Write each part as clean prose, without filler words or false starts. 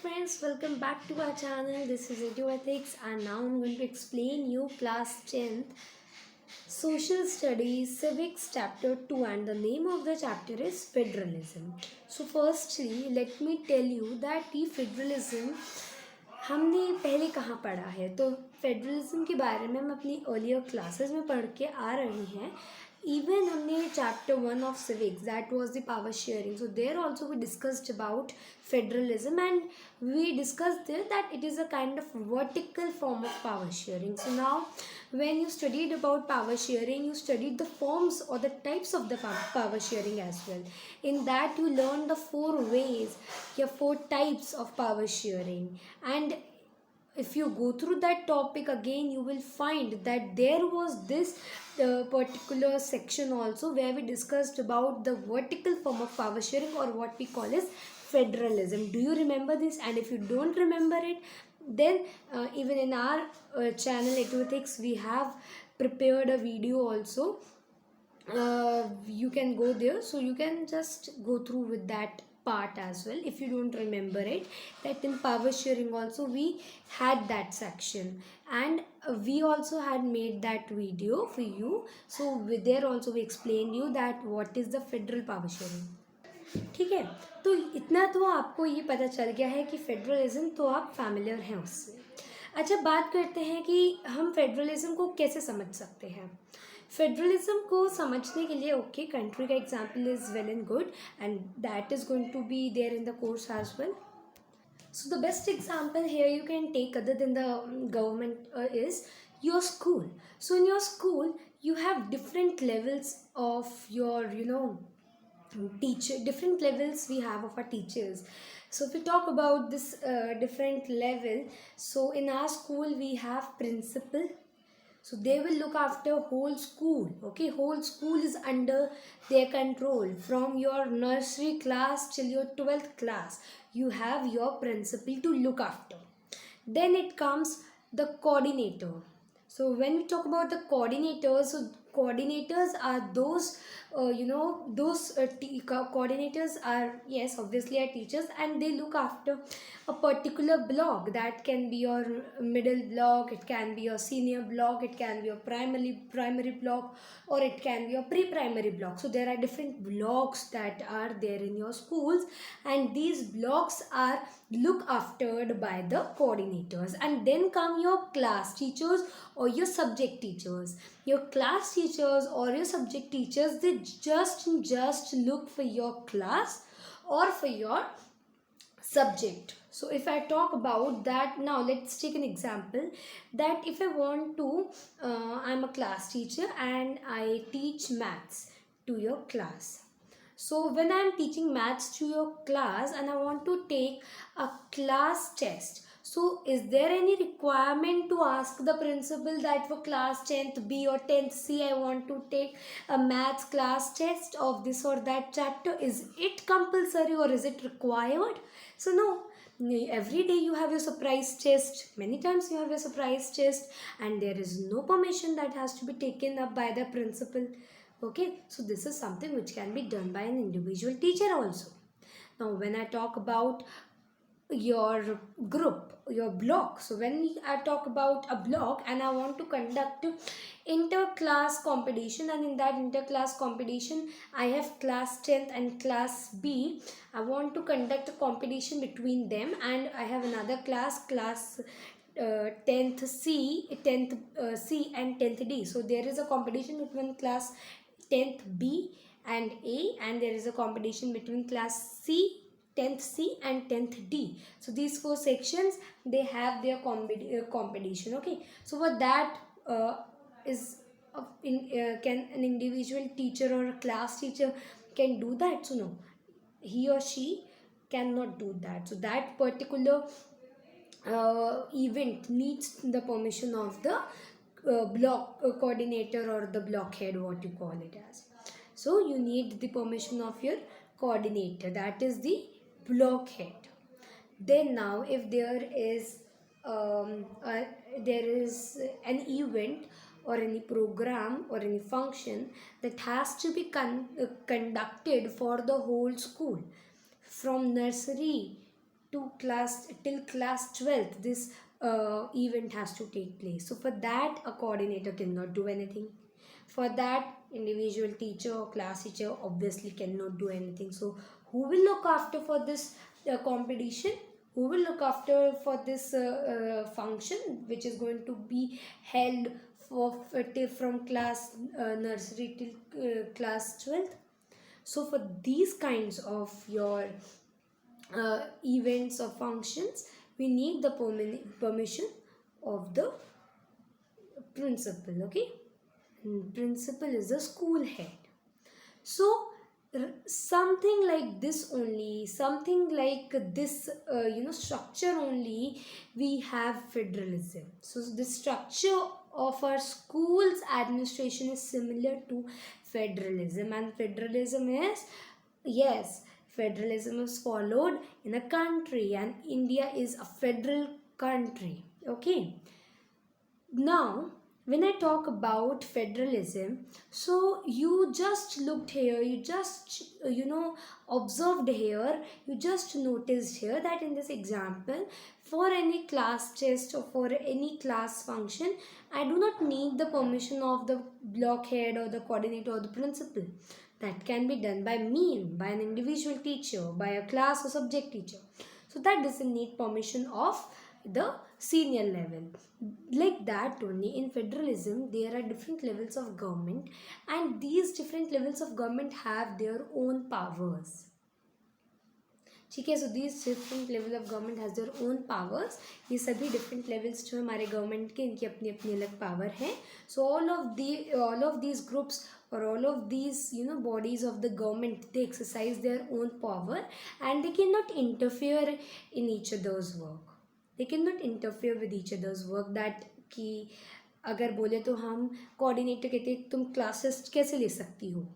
friends, welcome back to our channel. This is Ethics and now I'm going to explain you class 10th Social Studies Civics chapter 2 and the name of the chapter is Federalism. So firstly, let me tell you that ये Federalism हमने पहले कहाँ पढ़ा है. तो federalism के बारे में हम अपनी अर्लियर क्लासेस में पढ़ के आ रहे हैं. इवन हमने chapter 1 of civics, that was the power sharing, so there also we discussed about federalism and we discussed there that it is a kind of vertical form of power sharing. So now when you studied about power sharing, you studied the forms or the types of the power sharing as well. In that you learned the four ways, four types of power sharing. And if you go through that topic again, you will find that there was this particular section also where we discussed about the vertical form of power sharing, or what we call as federalism. Do you remember this? And if you don't remember it, then even in our channel Ethics, we have prepared a video also. You can go there, so you can just go through with that part as well if you don't remember it, that in power sharing also we had that section, and we also had made that video for you. So with there also we explained you that what is the federal power sharing. ठीक है, तो इतना तो आपको ये पता चल गया है कि फेडरलिज्म तो आप फैमिलियर हैं उससे. अच्छा, बात करते हैं कि हम फेडरलिज्म को कैसे समझ सकते हैं. फेडरलिज्म को समझने के लिए ओके, कंट्री का example is well and good and that is going to be there in the course as well. So the best example here you can take other than the government is your school. So in your school you have different levels of your teacher, different levels we have of our teachers. So if we talk about this different level, so in our school we have principal. So they will look after whole school. Okay, whole school is under their control. From your nursery class till your 12th class, you have your principal to look after. Then it comes the coordinator. So when we talk about the coordinators, so coordinators are those coordinators are, yes, obviously are teachers, and they look after a particular block. That can be your middle block, it can be your senior block, it can be your primary block, or it can be your pre-primary block. So there are different blocks that are there in your schools, and these blocks are looked aftered by the coordinators. And then come your class teachers or your subject teachers. Your class teachers or your subject teachers, they just look for your class or for your subject. So if I talk about that, now let's take an example that if I want to I'm a class teacher and I teach maths to your class. So when I am teaching maths to your class and I want to take a class test, so is there any requirement to ask the principal that for class 10th B or 10th C I want to take a maths class test of this or that chapter? Is it compulsory or is it required? So no, every day you have your surprise test, many times you have your surprise test, and there is no permission that has to be taken up by the principal. Okay, so this is something which can be done by an individual teacher also. Now when I talk about your group, your block, so when I talk about a block and I want to conduct inter-class competition, and in that inter-class competition I have class 10th and class B, I want to conduct a competition between them, and I have another class 10th C and 10th D. So there is a competition between class 10th B and A, and there is a competition between class C, 10th C and 10th D. So these four sections, they have their competition. Okay, so for that can an individual teacher or a class teacher can do that? So no, he or she cannot do that. So that particular event needs the permission of the block coordinator or the block head, what you call it as. So you need the permission of your coordinator, that is the block head. Then now if there is an event or any program or any function that has to be conducted for the whole school, from nursery to class 12th this event has to take place. So for that a coordinator cannot do anything. For that individual teacher or class teacher obviously cannot do anything. So who will look after for this competition? Who will look after for this function which is going to be held from class nursery till class 12th? So for these kinds of your events or functions, we need the permission of the principal. Okay, principal is the school head. So something like this only, something like this structure only, we have federalism. So the structure of our school's administration is similar to federalism, and federalism is, yes, federalism is followed in a country, and India is a federal country. Okay, now when I talk about federalism, so you just looked here, you just observed here, you just noticed here that in this example, for any class test or for any class function, I do not need the permission of the block head or the coordinator or the principal. That can be done by me, by an individual teacher, by a class or subject teacher. So that doesn't need permission of the senior level. Like that only, in federalism there are different levels of government, and these different levels of government have their own powers. ठीक है, so these different level of government has their own powers. ये सभी different levels जो हमारे government के, इनकी अपनी अपनी अलग पावर है. So all of these groups or all of these bodies of the government, they exercise their own power and they cannot interfere in each other's work. They cannot interfere with each other's work. that कि अगर बोले तो हम coordinator कहते हैं तुम classes कैसे ले सकती हो.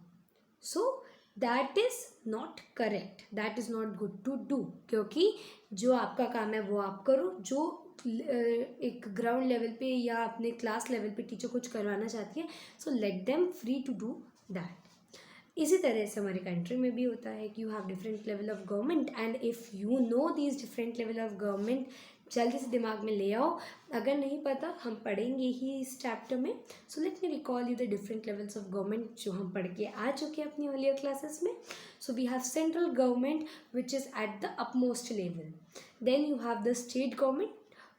So that is not correct, that is not good to do. क्योंकि जो आपका काम है वो आप करो. जो एक ग्राउंड लेवल पे या अपने क्लास लेवल पे टीचर कुछ करवाना चाहती है, so let them free to do that. इसी तरह से हमारे कंट्री में भी होता है कि you have different level of government, and if you know these different level of government, जल्दी से दिमाग में ले आओ. अगर नहीं पता, हम पढ़ेंगे ही इस चैप्टर में. So let me recall you the different levels of government जो हम पढ़ के आ चुके हैं अपनी अर्लियर क्लासेस में. So we have central government which is at the upmost level. Then you have the state government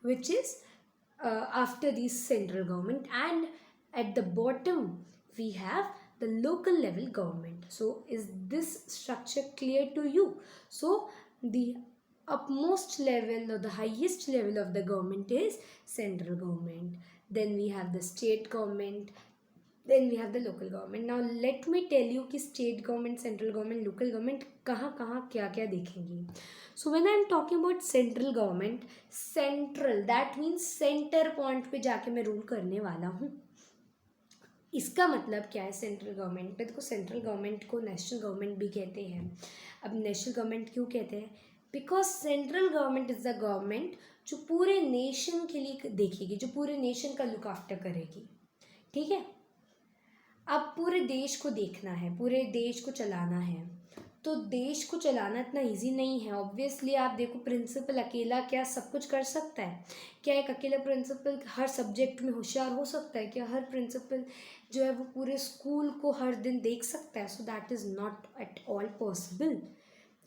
which is after the central government, and at the bottom we have the local level government. So is this structure clear to you? So the upmost level or the highest level of the government is central government. Then we have the state government. Then we have the local government. Now let me tell you कि state government, central government, local government कहाँ कहाँ क्या क्या देखेंगे. So when I am talking about central government, central that means center point पे जाके मैं rule करने वाला हूँ. इसका मतलब क्या है सेंट्रल गवर्नमेंट पे? देखो, सेंट्रल गवर्नमेंट को नेशनल गवर्नमेंट भी कहते हैं. अब नेशनल गवर्नमेंट क्यों कहते हैं? Because central government is the government जो पूरे नेशन के लिए देखेगी, जो पूरे नेशन का लुक आफ्टर करेगी. ठीक है, अब पूरे देश को देखना है, पूरे देश को चलाना है. तो देश को चलाना इतना इजी नहीं है. ऑब्वियसली आप देखो, प्रिंसिपल अकेला क्या सब कुछ कर सकता है? क्या एक अकेला प्रिंसिपल हर सब्जेक्ट में होशियार हो सकता है? क्या हर प्रिंसिपल जो है वो पूरे स्कूल को हर दिन देख सकता है? सो that is not at all possible.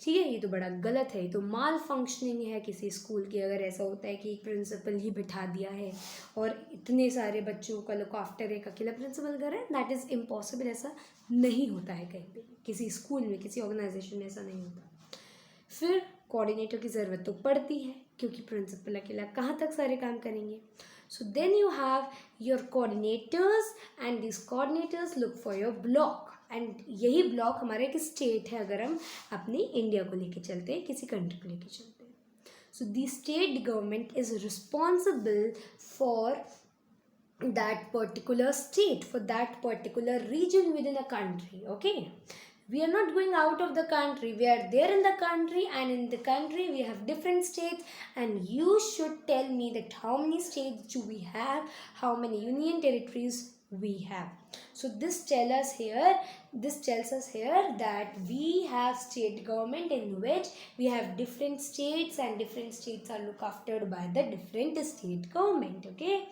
ठीक है, ये तो बड़ा गलत है. ये तो माल फंक्शनिंग है किसी स्कूल की अगर ऐसा होता है कि एक प्रिंसिपल ही बिठा दिया है और इतने सारे बच्चों का लुक आफ्टर एक अकेला प्रिंसिपल कर रहा है. That is impossible. ऐसा नहीं होता है कहीं पे, किसी स्कूल में, किसी ऑर्गेनाइजेशन में ऐसा नहीं होता. फिर कोऑर्डिनेटर की ज़रूरत तो पड़ती है क्योंकि प्रिंसिपल अकेला कहाँ तक सारे काम करेंगे. So then you have your coordinators and this coordinators look for your block. And यही ब्लॉक हमारा एक स्टेट है अगर हम अपनी इंडिया को लेके चलते हैं, किसी कंट्री को लेके चलते हैं. So the state government is responsible for that particular state, for that particular region within a country. Okay, we are not going out of the country, we are there in the country, and in the country we have different states, and you should tell me that how many states do we have, how many union territories we have. So this tells us here that we have state government in which we have different states, and different states are looked after by the different state government. Okay.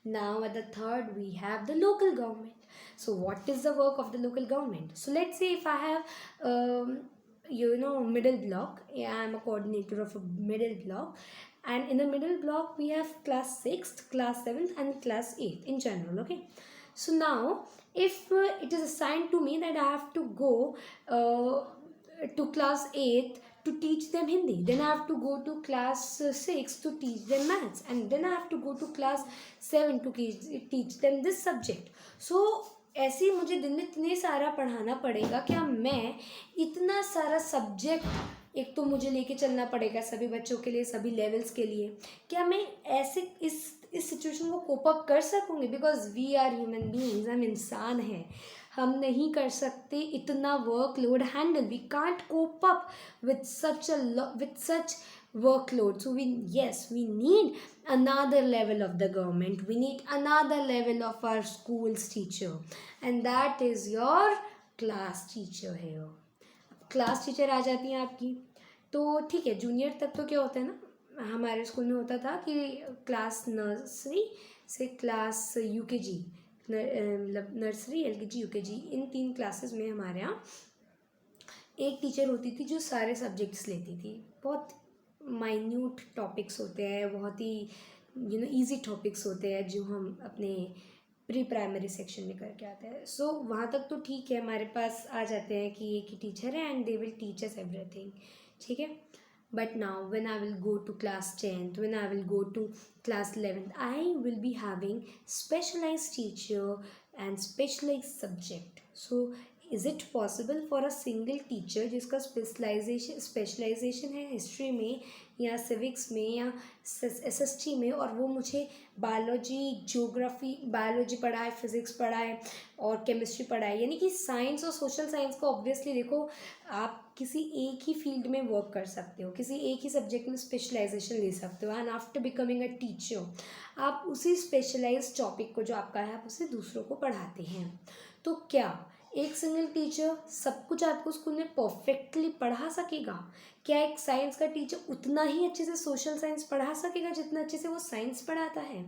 Now at the third we have the local government. So what is the work of the local government? So let's say if I have middle block. Yeah, I'm a coordinator of a middle block, and in the middle block we have class 6th, class 7th and class 8th in general. Okay. So now if it is assigned to me that I have to go to class 8th to teach them Hindi, then I have to go to class 6 to teach them maths, and then I have to go to class 7 to teach them this subject. So ऐसे ही मुझे दिन में इतने सारा पढ़ाना पड़ेगा, क्या मैं इतना सारा सब्जेक्ट एक तो मुझे लेके चलना पड़ेगा सभी बच्चों के लिए, सभी लेवल्स के लिए, क्या मैं ऐसे इस सिचुएशन को कोप अप कर सकूँगी? Because we are human beings, हम इंसान हैं, हम नहीं कर सकते इतना workload handle. We can't cope up with such workload. So we need another level of the government, we need another level of our school's teacher, and that is your class teacher here. Class teacher आ जाती हैं आपकी, तो ठीक है. Junior तक तो क्या होता है ना, हमारे स्कूल में होता था कि क्लास नर्सरी से क्लास यूकेजी, मतलब नर्सरी, एलकेजी, यूकेजी, इन 3 क्लासेस में हमारे यहाँ एक टीचर होती थी जो सारे सब्जेक्ट्स लेती थी. बहुत माइन्यूट टॉपिक्स होते हैं, बहुत ही ईजी टॉपिक्स होते हैं जो हम अपने प्री प्राइमरी सेक्शन में करके आते हैं. सो वहाँ तक तो ठीक है, हमारे पास आ जाते हैं कि एक ही टीचर है and they will teach us everything. ठीक है. But now when I will go to class 10th, when I will go to class 11th, I will be having specialized teacher and specialized subject. So is it possible for a single teacher जिसका specialisation है history में या civics में या SST में, और वो मुझे बायोलॉजी पढ़ाए, फिजिक्स पढ़ाए और केमिस्ट्री पढ़ाए, यानी कि साइंस और सोशल साइंस को ऑब्वियसली देखो आप किसी एक ही फील्ड में वर्क कर सकते हो, किसी एक ही सब्जेक्ट में स्पेशलाइजेशन ले सकते हो, and after becoming a teacher आप उसी स्पेशलाइज्ड टॉपिक को जो आपका है आप उसे दूसरों को पढ़ाते हैं. तो क्या एक सिंगल टीचर सब कुछ आपको स्कूल में परफेक्टली पढ़ा सकेगा? क्या एक साइंस का टीचर उतना ही अच्छे से सोशल साइंस पढ़ा सकेगा जितना अच्छे से वो साइंस पढ़ाता है?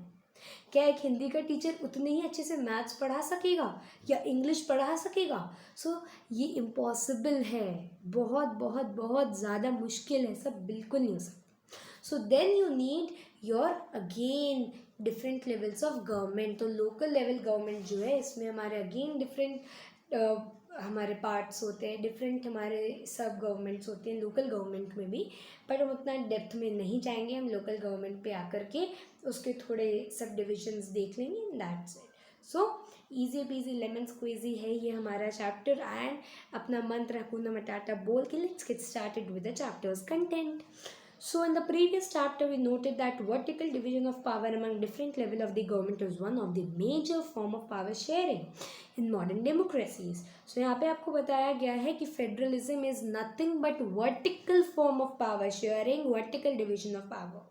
क्या एक हिंदी का टीचर उतने ही अच्छे से मैथ्स पढ़ा सकेगा या इंग्लिश पढ़ा सकेगा? सो ये इम्पॉसिबल है, बहुत बहुत बहुत ज़्यादा मुश्किल है, सब बिल्कुल नहीं हो सकता. So then you need your again different levels of government. तो लोकल लेवल गवर्नमेंट जो है इसमें हमारे अगेन डिफरेंट हमारे पार्ट्स होते हैं, डिफरेंट हमारे सब गवर्नमेंट्स होते हैं लोकल गवर्नमेंट में भी, बट हम उतना डेप्थ में नहीं जाएंगे. हम लोकल गवर्नमेंट पे आकर के उसके थोड़े सब डिविजन्स देख लेंगे, that's it. So easy PG lemon squeezy है ये हमारा चैप्टर, एंड अपना मंत्र हकूना मटाटा बोल के let's get started with the chapters content. So in the previous chapter we noted that vertical division of power among different level of the government is one of the major form of power sharing in modern democracies. So यहाँ पे आपको बताया गया है कि federalism is nothing but vertical form of power sharing, vertical division of power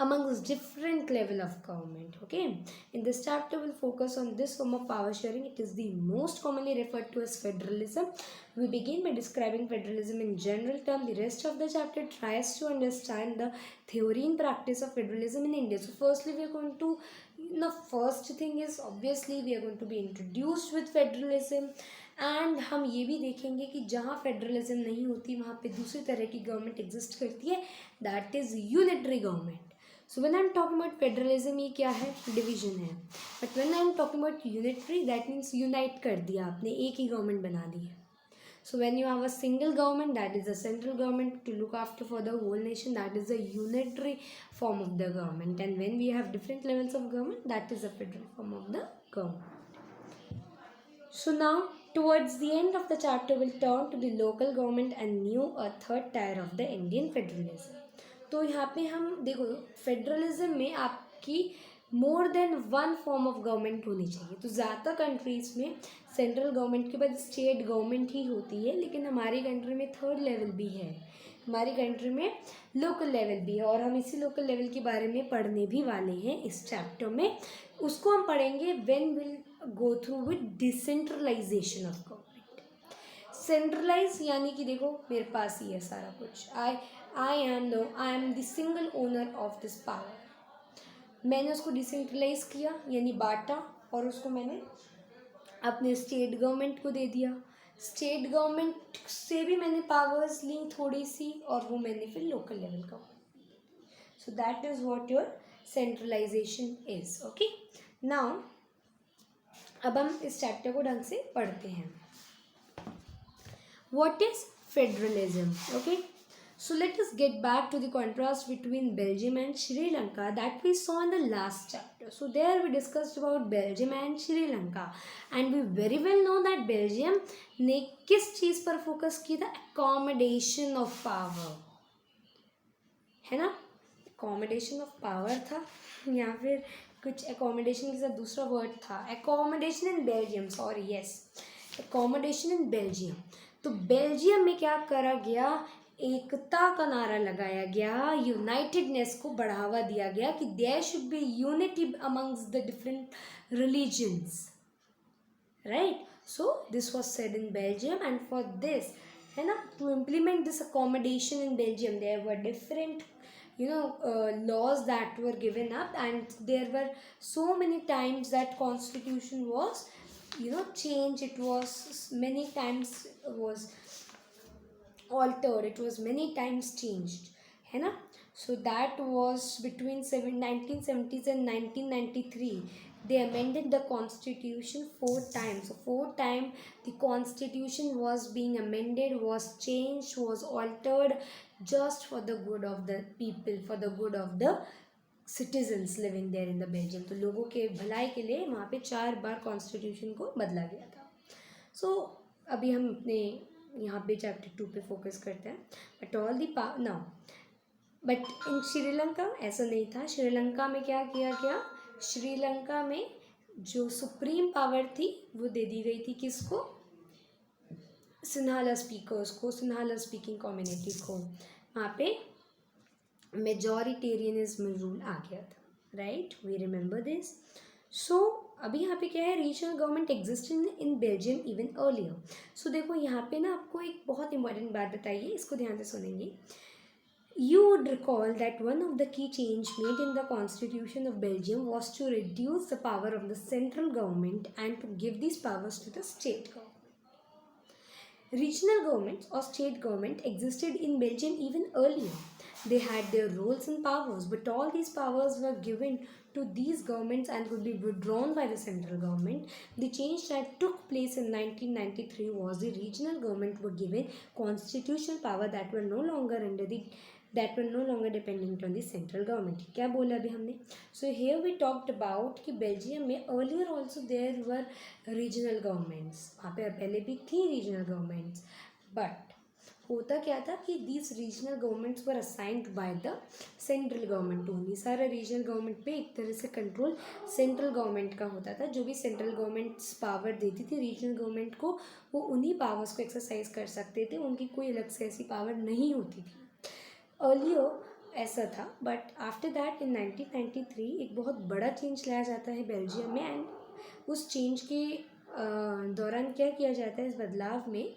amongst different level of government. Okay, in this chapter we'll focus on this form of power sharing. It is the most commonly referred to as federalism. We begin by describing federalism in general term. The rest of the chapter tries to understand the theory and practice of federalism in India. So firstly we are going to, first thing is obviously we are going to be introduced with federalism, and हम ये भी देखेंगे कि जहाँ federalism नहीं होती वहाँ पे दूसरी तरह की गवर्नमेंट एग्जिस्ट करती है, that is unitary government. So when I am talking about federalism ये क्या है? डिवीजन है. But when I am talking about unitary that means unite कर दिया आपने, एक ही गवर्नमेंट बना दी है. So when you have a single government, that is a central government to look after for the whole nation, that is a unitary form of the government. And when we have different levels of government, that is a federal form of the government. So now towards the end of the chapter we'll turn to the local government and new a third tier of the Indian federalism. तो यहाँ पे हम देखो federalism में आपकी more than one form of government होनी चाहिए. तो ज़्यादा कंट्रीज़ में सेंट्रल गवर्नमेंट के बाद स्टेट गवर्नमेंट ही होती है, लेकिन हमारी कंट्री में थर्ड लेवल भी है. हमारी कंट्री में लोकल लेवल भी है, और हम इसी लोकल लेवल के बारे में पढ़ने भी वाले हैं इस चैप्टर में. उसको हम पढ़ेंगे when will go through with decentralization of government. Centralize यानी कि देखो मेरे पास ही है सारा कुछ. I am the single owner of this power. मैंने उसको डिसेंट्रलाइज किया यानी बांटा, और उसको मैंने अपने स्टेट गवर्नमेंट को दे दिया. स्टेट गवर्नमेंट से भी मैंने पावर्स ली थोड़ी सी, और वो मैंने फिर लोकल लेवल का. So that is what your centralization is. Okay, now अब हम इस चैप्टर को ढंग से पढ़ते हैं. What is federalism. Okay, so let us get back to the contrast between Belgium and Sri Lanka that we saw in the last chapter. So there we discussed about Belgium and Sri Lanka, and we very well know that Belgium ने किस चीज़ पर focus किया था? Accommodation of power, है ना? Accommodation of power था, या फिर कुछ accommodation के साथ दूसरा वर्ड था. Accommodation in Belgium, sorry, yes, accommodation in Belgium. तो बेल्जियम में क्या करा गया? एकता का नारा लगाया गया, यूनाइटेडनेस को बढ़ावा दिया गया कि there should be unity amongst the different religions, right. So this was said in Belgium, and for this, है ना, to implement this accommodation in Belgium there were different laws that were given up, and there were so many times that constitution was changed. It was many times was altered, it was many times changed, है ना. So that was between 1970s and 1993. They amended the constitution 4 times. So 4 times the constitution was being amended, was changed, was altered, just for the good of the people, for the good of the citizens living there in the Belgium. तो लोगों के भलाई के लिए वहाँ पे 4 बार constitution को बदला गया था. सो अभी हम अपने यहाँ पे चैप्टर 2 पे फोकस करते हैं. But all the now, but in Sri Lanka ऐसा नहीं था. श्रीलंका में क्या किया गया? श्रीलंका में जो सुप्रीम पावर थी वो दे दी गई थी किसको? सिन्हाला स्पीकर्स को, सिन्हाला स्पीकिंग कम्युनिटी को. वहाँ पे मेजॉरिटेरियनिज्म रूल आ गया था, right. We remember this. So अभी यहाँ पे क्या है? Regional government existed in Belgium even earlier. So देखो यहाँ पे ना आपको एक बहुत इंपॉर्टेंट बात बताइए, इसको ध्यान से सुनेंगे. You would recall that one of the key change made in the constitution of Belgium was to reduce the power of the central government and to give these powers to the state government. Regional governments or state government existed in Belgium even earlier. They had their roles and powers, but all these powers were given to these governments and could be withdrawn by the central government. The change that took place in 1993 was the regional government were given constitutional power that were no longer dependent on the central government. क्या बोला अभी हमने? So here we talked about कि Belgium में earlier also there were regional governments. वहाँ पे पहले भी थी regional governments, but होता क्या था कि these regional governments were assigned by the central government only. सारा regional government पे एक तरह से control central government का होता था. जो भी central government power देती थी regional government को, वो उन्हीं powers को exercise कर सकते थे. उनकी कोई अलग से ऐसी power नहीं होती थी. अर्लियर ऐसा था, बट आफ्टर दैट इन 1993 एक बहुत बड़ा चेंज लाया जाता है बेल्जियम में. एंड उस चेंज के दौरान क्या किया जाता है? इस बदलाव में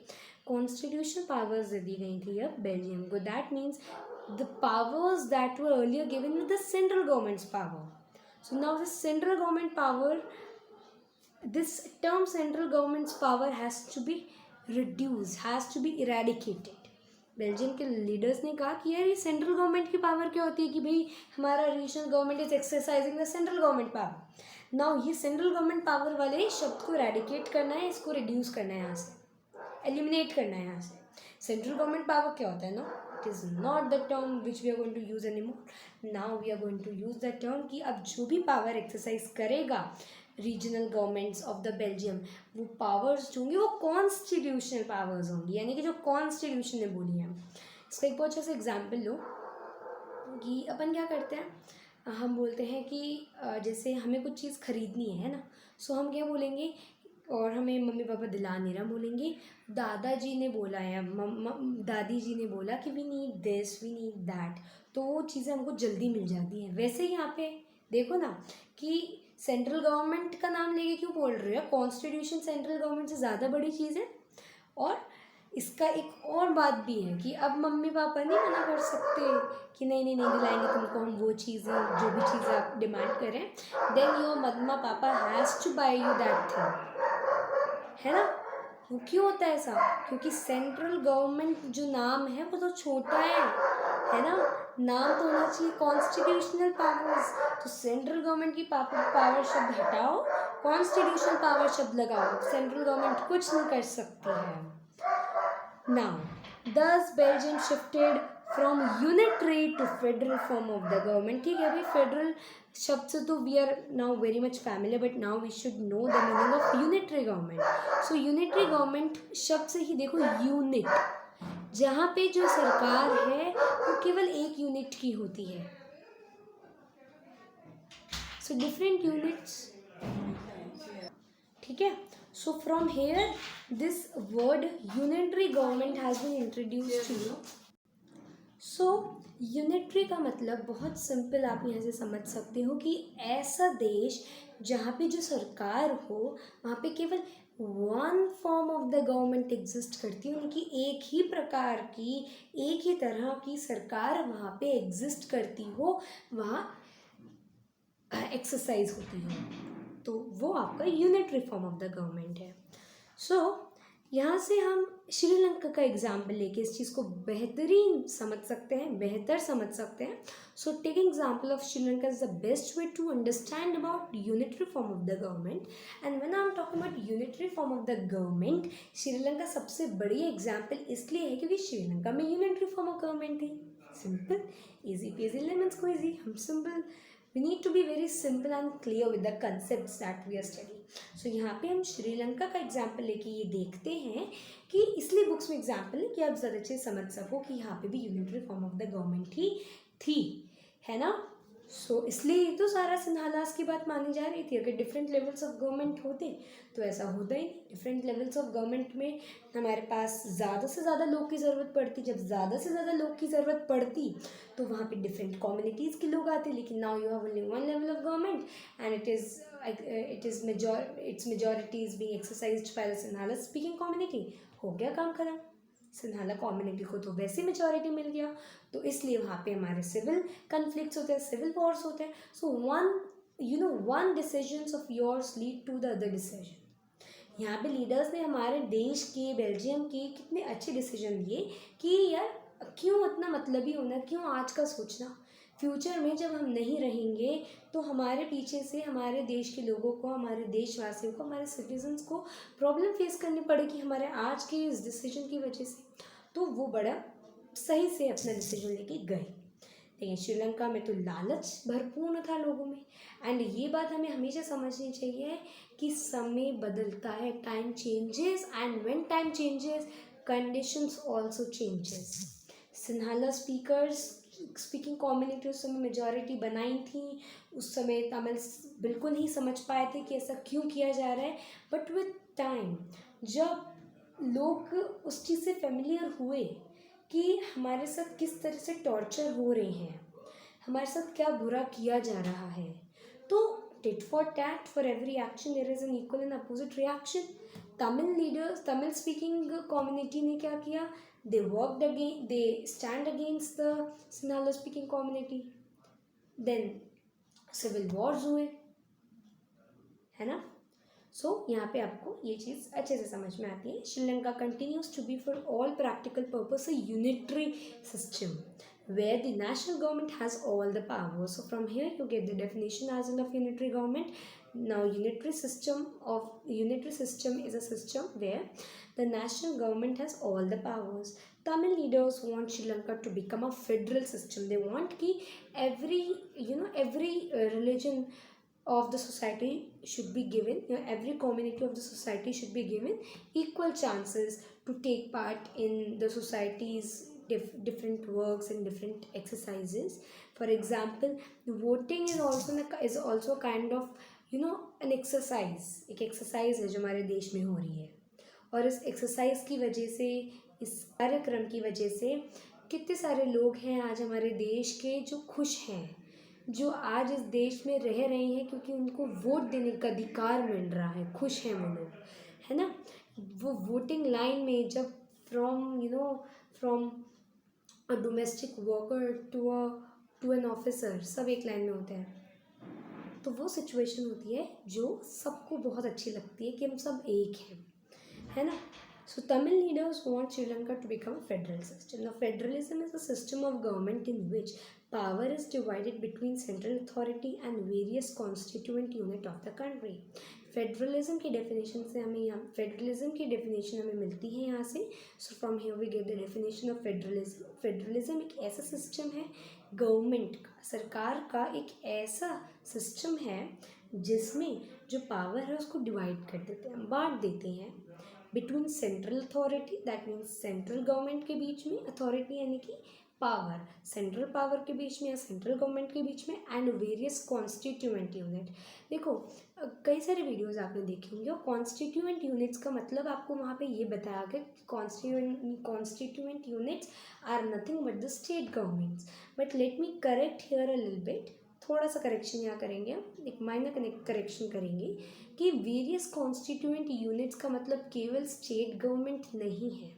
कॉन्स्टिट्यूशनल पावर्स दे दी गई थी अब बेल्जियम को. That means the powers that were earlier given with the central governments power. So now the central government power, this term central governments power has to be reduce, has to be eradicated. Belgium के leaders ने कहा कि यार ये central government की power क्या होती है कि भाई हमारा regional government is exercising the central government power. Now ये सेंट्रल गवर्नमेंट पावर वाले शब्द को रेडिकेट करना है, इसको रिड्यूस करना है, यहाँ से एलिमिनेट करना है यहाँ से. सेंट्रल गवर्नमेंट पावर क्या होता है? No, it is not the term which we are going to use any more. Now we are going to use the term कि अब जो भी पावर एक्सरसाइज करेगा regional governments of the Belgium, वो powers जो होंगी वो कॉन्स्टिट्यूशनल पावर्स होंगी, यानी कि जो कॉन्स्टिट्यूशन ने बोली है. इसका एक बहुत अच्छा सा एग्जाम्पल लो कि अपन क्या करते हैं, हम बोलते हैं कि जैसे हमें कुछ चीज़ खरीदनी है ना, सो हम क्या बोलेंगे? और हमें मम्मी पापा दिला नहीं रहा, बोलेंगे दादाजी ने बोला या दादी जी ने बोला कि we need this, we need that, तो वो चीज़ें हमको जल्दी मिल जाती हैं। वैसे ही यहाँ पे देखो ना कि सेंट्रल गवर्नमेंट का नाम लेके क्यों बोल रहे हो, कॉन्स्टिट्यूशन सेंट्रल गवर्नमेंट से ज़्यादा बड़ी चीज़ है। और इसका एक और बात भी है कि अब मम्मी पापा नहीं मना कर सकते कि नहीं नहीं नहीं दिलाएंगे तुमको हम वो चीज़ें, जो भी चीज़ें आप डिमांड करें, then your mama papa has to buy you that thing, है ना। वो क्यों होता है ऐसा, क्योंकि सेंट्रल गवर्नमेंट जो नाम है वो तो छोटा है ना, नाम तो होना चाहिए कॉन्स्टिट्यूशनल पावर्स। तो सेंट्रल गवर्नमेंट की पावर शब्द हटाओ, कॉन्स्टिट्यूशनल पावर शब्द लगाओ, सेंट्रल गवर्नमेंट कुछ नहीं कर सकती है। Now, thus Belgium shifted from unitary to federal form of the government. ठीक है भाई, फेडरल शब्द से तो we are now very much familiar, but now we should know the meaning of unitary government. So unitary government शब्द से ही देखो unit, जहाँ पे जो सरकार है वो केवल एक यूनिट की होती है। So different units, ठीक है। So from here this word unitary government has been introduced to you. So unitary का मतलब बहुत सिंपल आप यहाँ से समझ सकते हो कि ऐसा देश जहाँ पे जो सरकार हो वहाँ पे केवल one form of the government exist करती है, उनकी एक ही प्रकार की एक ही तरह की सरकार वहाँ पे एग्जिस्ट करती हो, वहाँ एक्सरसाइज होती हो, तो वो आपका unitary form of the government है। सो यहाँ से हम श्रीलंका का एग्जाम्पल लेके इस चीज़ को बेहतरीन समझ सकते हैं, बेहतर समझ सकते हैं। So taking example of Sri Lanka is the best way to understand about unitary form of the government. And when I am talking about unitary form of the government, Sri Lanka सबसे बड़ी एग्जाम्पल इसलिए है क्योंकि श्रीलंका में यूनिटरी फॉर्म ऑफ गवर्नमेंट थी। Simple, easy peasy, lemon squeezy. हम simple, we need to be very simple and clear with the concepts that we are studying. So यहाँ पे हम श्रीलंका का एग्जाम्पल लेके ये देखते हैं कि इसलिए बुक्स में एग्जाम्पल है कि आप ज़्यादा अच्छे समझ सको कि यहाँ पे भी unitary form of the government ही थी, है ना। सो इसलिए तो सारा सिन्हालास की बात मानी जा रही थी। अगर डिफरेंट लेवल्स ऑफ गवर्नमेंट होते तो ऐसा होता ही नहीं। डिफरेंट लेवल्स ऑफ गवर्नमेंट में हमारे पास ज़्यादा से ज़्यादा लोग की ज़रूरत पड़ती, जब ज़्यादा से ज़्यादा लोग की ज़रूरत पड़ती तो वहाँ पे डिफरेंट कम्युनिटीज़ के लोग आते। लेकिन now you have only one level of government and it's majority is being exercised by the Sinhala speaking community. हो गया काम खत्म, सिन्हाला कम्युनिटी को तो वैसे मेजॉरिटी मिल गया, तो इसलिए वहाँ पे हमारे सिविल कन्फ्लिक्ट्स होते हैं, सिविल वॉर्स होते हैं। So one decisions of yours lead to the other decision. यहाँ पे लीडर्स ने हमारे देश के, बेल्जियम के कितने अच्छे डिसीजन लिए कि यार क्यों इतना मतलबी होना, क्यों आज का सोचना, फ्यूचर में जब हम नहीं रहेंगे तो हमारे पीछे से हमारे देश के लोगों को, हमारे देशवासियों को, हमारे सिटीजन्स को प्रॉब्लम फेस करनी पड़ेगी हमारे आज के इस डिसीजन की वजह से। तो वो बड़ा सही से अपना डिसीजन लेके गए। लेकिन श्रीलंका में तो लालच भरपूर था लोगों में। एंड ये बात हमें हमेशा समझनी चाहिए कि समय बदलता है, time changes, and when time changes conditions also changes. Sinhala speaking community उस समय मेजॉरिटी बनाई थी, उस समय तमिल बिल्कुल नहीं समझ पाए थे कि ऐसा क्यों किया जा रहा है। बट विथ टाइम जब लोग उस चीज़ से फेमिलियर हुए कि हमारे साथ किस तरह से टॉर्चर हो रहे हैं, हमारे साथ क्या बुरा किया जा रहा है, तो tit for tat, for every action there is an equal and opposite reaction. Tamil leaders, Tamil speaking community ने क्या किया, they stand against the Sinhala speaking community, then civil wars हुए, है ना। सो यहाँ पे आपको ये चीज़ अच्छे से समझ में आती है। Sri Lanka continues to be for all practical purpose a unitary system where the national government has all the power. So from here you get the definition as well of unitary government. Now unitary system is a system where the national government has all the powers. Tamil leaders want Sri Lanka to become a federal system. They want कि every religion of the society should be given, every community of the society should be given equal chances to take part in the society's different works and different exercises. For example, voting is also a kind of an exercise, एक exercise है जो हमारे देश में हो रही है, और इस एक्सरसाइज की वजह से, इस कार्यक्रम की वजह से कितने सारे लोग हैं आज हमारे देश के जो खुश हैं, जो आज इस देश में रह रहे हैं क्योंकि उनको वोट देने का अधिकार मिल रहा है, खुश हैं वो लोग, है ना। वो वोटिंग लाइन में जब from a domestic worker to an officer, सब एक लाइन में होते हैं, तो वो सिचुएशन होती है जो सबको बहुत अच्छी लगती है कि हम सब एक हैं, है ना। So Tamil leaders want Sri Lanka to become a federal system. Now federalism is a system of government in which power is divided between central authority and various constituent unit of the country. Federalism की definition से हमें यहाँ federalism की definition हमें मिलती है यहाँ से. So from here we get the definition of federalism. Federalism एक ऐसा सिस्टम है, गवर्नमेंट का, सरकार का एक ऐसा सिस्टम है जिसमें जो पावर है उसको डिवाइड कर देते हैं, बांट देते हैं between central authority, that means central government के बीच में, अथॉरिटी यानी कि पावर, सेंट्रल पावर के बीच में या सेंट्रल गवर्नमेंट के बीच में, एंड वेरियस कॉन्स्टिट्यूएंट यूनिट. देखो कई सारे वीडियोस आपने देखे होंगे और कॉन्स्टिट्यूएंट यूनिट्स का मतलब आपको वहाँ पे ये बताया गया कि constituent units are nothing but the state governments. But let me correct here a little bit, थोड़ा सा करेक्शन यहाँ करेंगे हम, एक माइनर करेक्शन करेंगे कि वेरियस कॉन्स्टिट्यूएंट यूनिट्स का मतलब केवल स्टेट गवर्नमेंट नहीं है.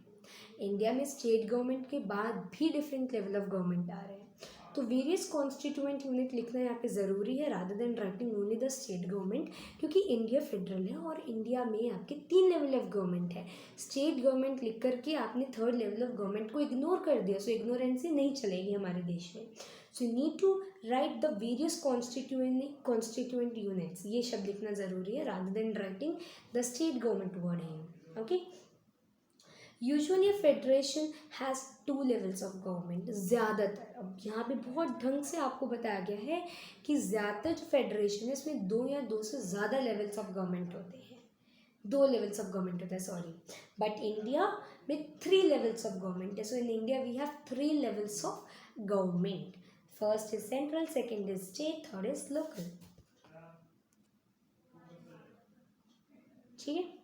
इंडिया में स्टेट गवर्नमेंट के बाद भी डिफरेंट लेवल ऑफ गवर्नमेंट आ रहे हैं, तो वेरियस कॉन्स्टिट्यूएंट यूनिट लिखना यहाँ पे ज़रूरी है rather than writing only the state government, क्योंकि इंडिया फेडरल है और इंडिया में आपके 3 लेवल ऑफ गवर्नमेंट है. स्टेट गवर्नमेंट लिख करके आपने 3rd लेवल ऑफ गवर्नमेंट को इग्नोर कर दिया, सो इग्नोरेंसी नहीं चलेगी हमारे देश में. So you need to write the various constituent units, ये शब्द लिखना ज़रूरी है rather than writing the state government word है. Okay, usually federation has 2 levels of government. ज़्यादातर, अब यहाँ पे बहुत ढंग से आपको बताया गया है कि ज़्यादातर जो फेडरेशन है इसमें 2 या 2 से ज़्यादा लेवल्स ऑफ गवर्नमेंट होते हैं, 2 लेवल्स ऑफ गवर्नमेंट होता है, सॉरी. बट इंडिया में 3 लेवल्स ऑफ गवर्नमेंट है. So in India we have 3 levels of government. First is central, second is state, third is local. ठीक है.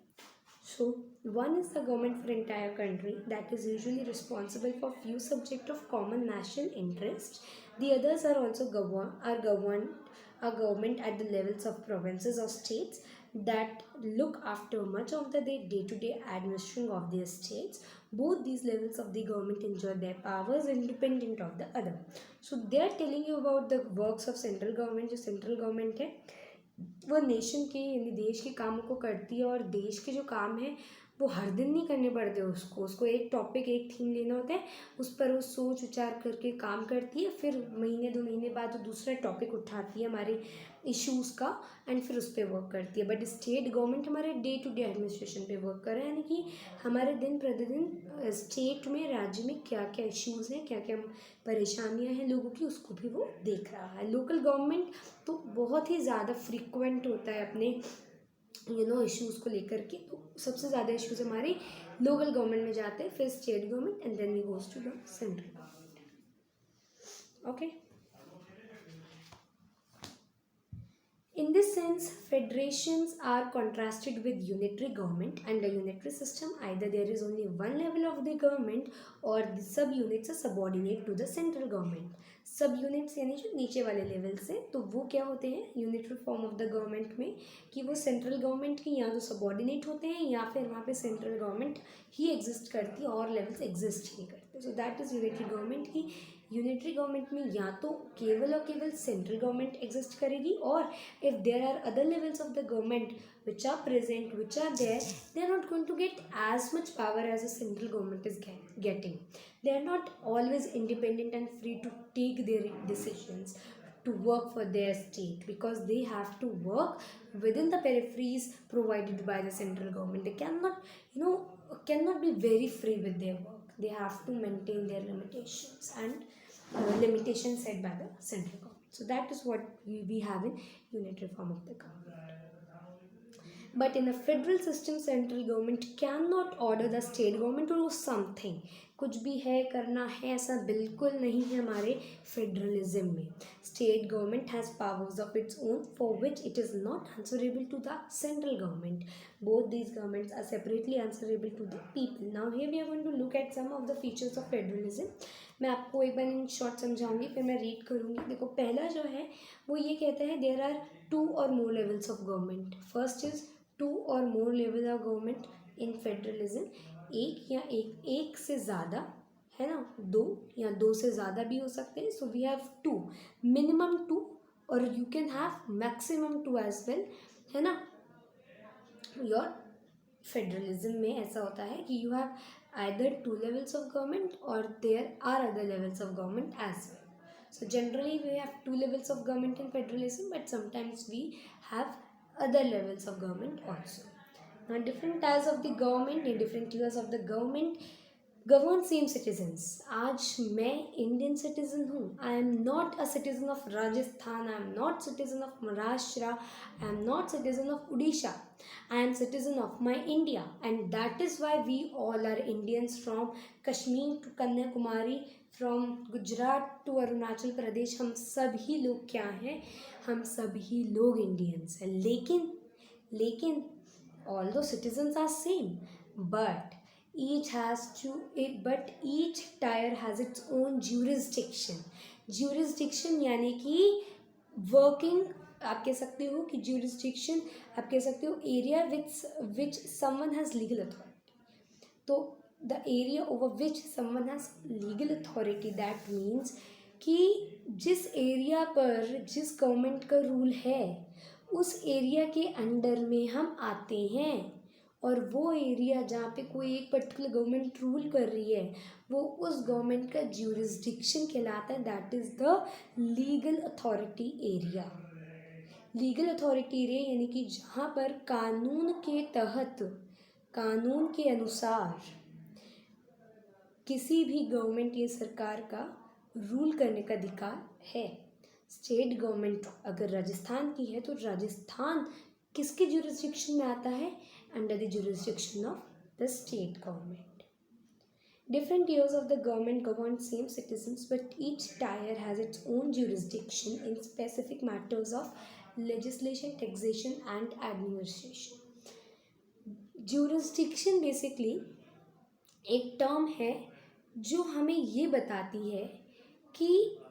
So one is the government for entire country that is usually responsible for few subject of common national interest. The others are also government at the levels of provinces or states that look after much of the day-to-day administration of their states. Both these levels of the government enjoy their powers independent of the other. So they are telling you about the works of central government. जो central government है वो nation के यानी देश के कामों को करती है, और देश के जो काम है वो हर दिन नहीं करने पड़ते उसको एक टॉपिक, एक थीम लेना होता है, उस पर वो सोच विचार करके काम करती है, फिर महीने 2 महीने बाद वो दूसरा टॉपिक उठाती है हमारे इश्यूज़ का, एंड फिर उस पर वर्क करती है. बट स्टेट गवर्नमेंट हमारे डे टू डे एडमिनिस्ट्रेशन पे वर्क कर रहा है, यानी कि हमारे दिन प्रतिदिन स्टेट में, राज्य में क्या क्या इश्यूज़ हैं, क्या क्या परेशानियां हैं लोगों की, उसको भी वो देख रहा है. लोकल गवर्नमेंट तो बहुत ही ज़्यादा फ्रीक्वेंट होता है अपने इश्यूज़ को लेकर के, तो सबसे ज़्यादा इश्यूज़ हमारे लोकल गवर्नमेंट में जाते हैं, फिर state government, and then we goes to the central government. Okay, in this sense, federations are contrasted with unitary government. And a unitary system, either there is only one level of the government or the sub-units are subordinate to the central government. सब units यानी जो नीचे वाले level से, तो वो क्या होते हैं unitary form of the government में, कि वो सेंट्रल गवर्नमेंट की या तो सबॉर्डिनेट होते हैं या फिर वहाँ पे सेंट्रल गवर्नमेंट ही एग्जिस्ट करती है और लेवल्स एग्जिस्ट ही नहीं करते. सो दैट इज़ यूनिटरी गवर्नमेंट की. यूनिटरी गवर्नमेंट में या तो केवल और केवल सेंट्रल गवर्नमेंट एग्जिस्ट करेगी, और if there are other levels of the government which are present, which are there, they are not going to get as much power as the central government is getting. They are not always independent and free to take their decisions, to work for their state, because they have to work within the peripheries provided by the central government. They cannot be very free with their work. They have to maintain their limitations and limitations set by the central government. So that is what we have in unitary form of the government. But in a federal system, central government cannot order the state government to do something. कुछ भी है करना है ऐसा बिल्कुल नहीं है हमारे फेडरलिज्म में. State government has powers of its own for which it is not answerable to the central government. Both these governments are separately answerable to the people. Now here we are going to look at some of the features of federalism. मैं आपको एक बार in short समझाऊंगी, फिर मैं read करूंगी. देखो, पहला जो है वो ये कहता है there are 2 or more levels of government. First is 2 or more level of government in federalism. एक या एक से ज़्यादा, है ना, 2 या 2 से ज़्यादा भी हो सकते हैं. सो वी हैव 2, मिनिमम 2, और you can have maximum 2 as well, है ना. योर फेडरलिज्म में ऐसा होता है कि you have either 2 levels of government or there are other levels of government as well. So generally we have 2 levels of government in federalism, but sometimes we have other levels of government also. Now different types of the government in different tiers of the government govern same citizens. आज मैं Indian citizen हूँ. I am not a citizen of Rajasthan, I am not citizen of Maharashtra, I am not citizen of Orissa. I am citizen of my India, and that is why we all are Indians, from Kashmir to Kanyakumari, from Gujarat to Arunachal Pradesh. हम सभी लोग क्या हैं? हम सभी लोग Indians हैं. लेकिन although citizens are same, but each tier has its own jurisdiction. Jurisdiction यानी कि वर्किंग, आप कह सकते हो कि jurisdiction, आप कह सकते हो area which someone has legal authority. तो the area over which someone has legal authority, that means कि जिस एरिया पर जिस गवर्नमेंट का रूल है उस एरिया के अंडर में हम आते हैं. और वो एरिया जहाँ पे कोई एक पर्टिकुलर गवर्नमेंट रूल कर रही है वो उस गवर्नमेंट का ज्यूरिसडिक्शन कहलाता है. That is the legal authority area. Legal authority area यानी कि जहाँ पर कानून के तहत, कानून के अनुसार किसी भी गवर्नमेंट या सरकार का रूल करने का अधिकार है. स्टेट गवर्नमेंट अगर राजस्थान की है तो राजस्थान किसके जुरिस्डिक्शन में आता है? Under the jurisdiction of the state government. Different tiers of the government govern same citizens, but each tier has its own jurisdiction in specific matters of legislation, taxation, and administration. Jurisdiction basically एक term है जो हमें ये बताती है कि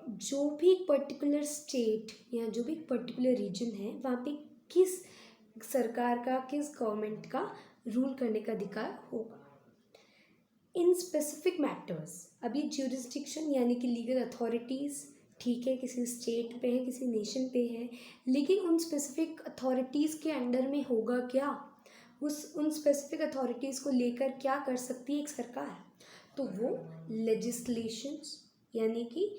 जो भी एक पर्टिकुलर स्टेट या जो भी एक पर्टिकुलर रीजन है वहाँ पे किस सरकार का, किस गवर्नमेंट का रूल करने का अधिकार होगा. इन स्पेसिफिक मैटर्स, अभी ज्यूरिस्डिक्शन यानी कि लीगल अथॉरिटीज़, ठीक है, किसी स्टेट पे है, किसी नेशन पे है, लेकिन उन स्पेसिफिक अथॉरिटीज़ के अंडर में होगा क्या, उन स्पेसिफिक अथॉरिटीज़ को लेकर क्या कर सकती है एक सरकार? तो वो लेजिस्लेशंस यानी कि